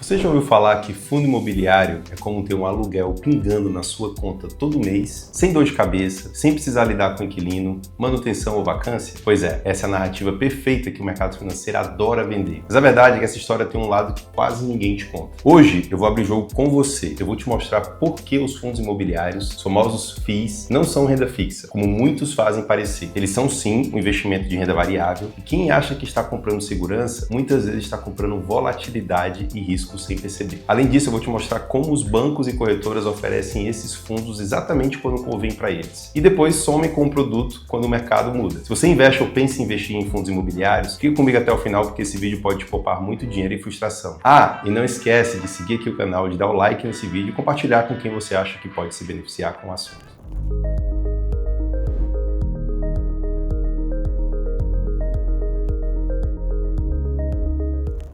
Você já ouviu falar que fundo imobiliário é como ter um aluguel pingando na sua conta todo mês, sem dor de cabeça, sem precisar lidar com inquilino, manutenção ou vacância? Pois é, essa é a narrativa perfeita que o mercado financeiro adora vender. Mas a verdade é que essa história tem um lado que quase ninguém te conta. Hoje eu vou abrir jogo com você. Eu vou te mostrar por que os fundos imobiliários, os famosos FIIs, não são renda fixa, como muitos fazem parecer. Eles são sim um investimento de renda variável e quem acha que está comprando segurança, muitas vezes está comprando volatilidade e risco sem perceber. Além disso, eu vou te mostrar como os bancos e corretoras oferecem esses fundos exatamente quando convém para eles. E depois somem com o produto quando o mercado muda. Se você investe ou pensa em investir em fundos imobiliários, fica comigo até o final porque esse vídeo pode te poupar muito dinheiro e frustração. E não esquece de seguir aqui o canal, de dar o like nesse vídeo e compartilhar com quem você acha que pode se beneficiar com o assunto.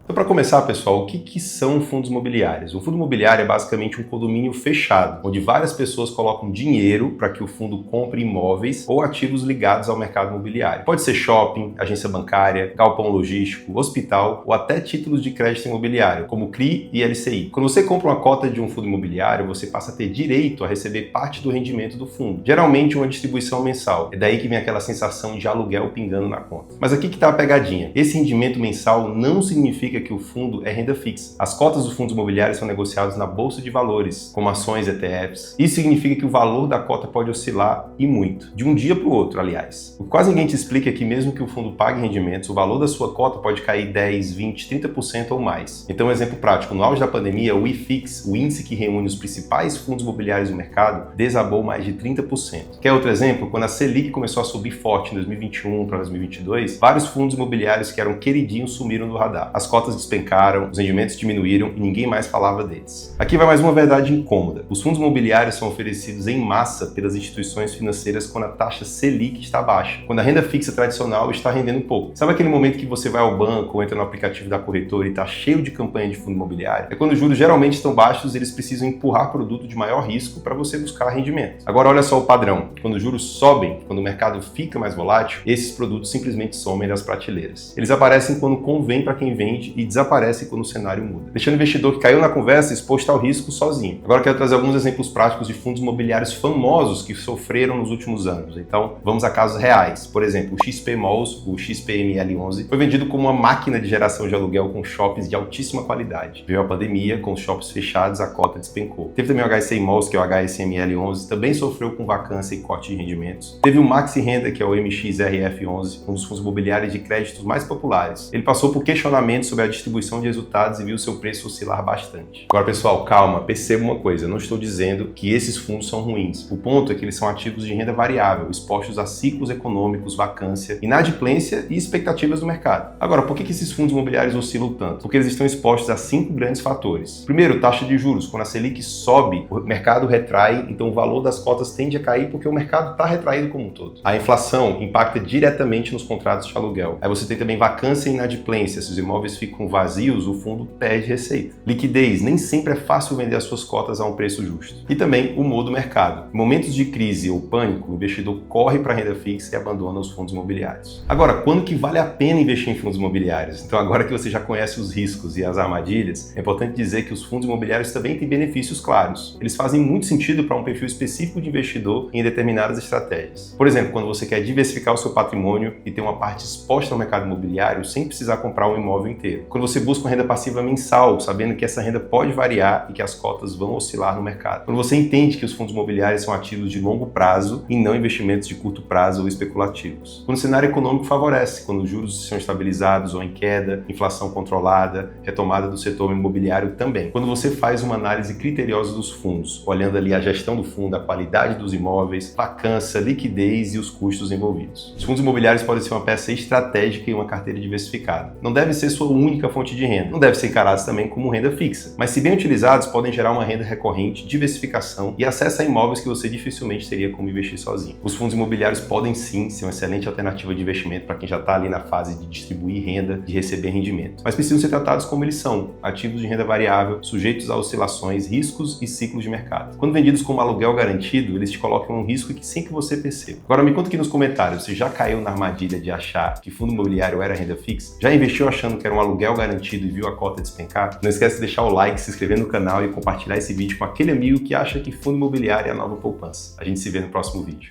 Então, para começar, pessoal, o que são fundos imobiliários? Um fundo imobiliário é basicamente um condomínio fechado, onde várias pessoas colocam dinheiro para que o fundo compre imóveis ou ativos ligados ao mercado imobiliário. Pode ser shopping, agência bancária, galpão logístico, hospital ou até títulos de crédito imobiliário, como CRI e LCI. Quando você compra uma cota de um fundo imobiliário, você passa a ter direito a receber parte do rendimento do fundo, geralmente uma distribuição mensal. É daí que vem aquela sensação de aluguel pingando na conta. Mas aqui que está a pegadinha. Esse rendimento mensal não significa que o fundo é renda fixa. As cotas dos fundos imobiliários são negociadas na bolsa de valores, como ações, ETFs. Isso significa que o valor da cota pode oscilar e muito, de um dia para o outro, aliás. O que quase ninguém te explica é que mesmo que o fundo pague rendimentos, o valor da sua cota pode cair 10, 20, 30% ou mais. Então, um exemplo prático, no auge da pandemia, o IFIX, o índice que reúne os principais fundos imobiliários do mercado, desabou mais de 30%. Quer outro exemplo? Quando a Selic começou a subir forte em 2021 para 2022, vários fundos imobiliários que eram queridinhos sumiram do radar. As cotas despencaram, os rendimentos diminuíram e ninguém mais falava deles. Aqui vai mais uma verdade incômoda. Os fundos imobiliários são oferecidos em massa pelas instituições financeiras quando a taxa Selic está baixa, quando a renda fixa tradicional está rendendo pouco. Sabe aquele momento que você vai ao banco ou entra no aplicativo da corretora e está cheio de campanha de fundo imobiliário? É quando os juros geralmente estão baixos e eles precisam empurrar produto de maior risco para você buscar rendimento. Agora olha só o padrão. Quando os juros sobem, quando o mercado fica mais volátil, esses produtos simplesmente somem das prateleiras. Eles aparecem quando convém para quem vende e desaparece quando o cenário muda, deixando o investidor que caiu na conversa exposto ao risco sozinho. Agora eu quero trazer alguns exemplos práticos de fundos imobiliários famosos que sofreram nos últimos anos. Então, vamos a casos reais. Por exemplo, o XP Malls, o XPML11, foi vendido como uma máquina de geração de aluguel com shoppings de altíssima qualidade. Veio a pandemia, com os shoppings fechados, a cota despencou. Teve também o HSI Malls, que é o HSML11, também sofreu com vacância e corte de rendimentos. Teve o Maxi Renda, que é o MXRF11, um dos fundos imobiliários de créditos mais populares. Ele passou por questionamentos sobre a distribuição de resultados e viu seu preço oscilar bastante. Agora, pessoal, calma, perceba uma coisa, eu não estou dizendo que esses fundos são ruins. O ponto é que eles são ativos de renda variável, expostos a ciclos econômicos, vacância, inadimplência e expectativas do mercado. Agora, por que esses fundos imobiliários oscilam tanto? Porque eles estão expostos a 5 grandes fatores. Primeiro, taxa de juros. Quando a Selic sobe, o mercado retrai, então o valor das cotas tende a cair porque o mercado está retraído como um todo. A inflação impacta diretamente nos contratos de aluguel. Aí você tem também vacância e inadimplência. Se os imóveis ficam vazios, o fundo perde receita. Liquidez, nem sempre é fácil vender as suas cotas a um preço justo. E também o humor do mercado. Em momentos de crise ou pânico, o investidor corre para a renda fixa e abandona os fundos imobiliários. Agora, quando que vale a pena investir em fundos imobiliários? Então, agora que você já conhece os riscos e as armadilhas, é importante dizer que os fundos imobiliários também têm benefícios claros. Eles fazem muito sentido para um perfil específico de investidor em determinadas estratégias. Por exemplo, quando você quer diversificar o seu patrimônio e ter uma parte exposta ao mercado imobiliário sem precisar comprar um imóvel inteiro. Quando você busca uma renda passiva mensal, sabendo que essa renda pode variar e que as cotas vão oscilar no mercado. Quando você entende que os fundos imobiliários são ativos de longo prazo e não investimentos de curto prazo ou especulativos. Quando o cenário econômico favorece, quando os juros são estabilizados ou em queda, inflação controlada, retomada do setor imobiliário também. Quando você faz uma análise criteriosa dos fundos, olhando ali a gestão do fundo, a qualidade dos imóveis, vacância, liquidez e os custos envolvidos. Os fundos imobiliários podem ser uma peça estratégica em uma carteira diversificada. Não deve ser sua única fonte de renda. Não deve ser encarados também como renda fixa, mas se bem utilizados podem gerar uma renda recorrente, diversificação e acesso a imóveis que você dificilmente teria como investir sozinho. Os fundos imobiliários podem sim ser uma excelente alternativa de investimento para quem já está ali na fase de distribuir renda, de receber rendimento, mas precisam ser tratados como eles são, ativos de renda variável, sujeitos a oscilações, riscos e ciclos de mercado. Quando vendidos como aluguel garantido, eles te colocam um risco que sem que você perceba. Agora me conta aqui nos comentários, você já caiu na armadilha de achar que fundo imobiliário era renda fixa? Já investiu achando que era um aluguel aluguel garantido e viu a cota despencar? Não esquece de deixar o like, se inscrever no canal e compartilhar esse vídeo com aquele amigo que acha que fundo imobiliário é a nova poupança. A gente se vê no próximo vídeo.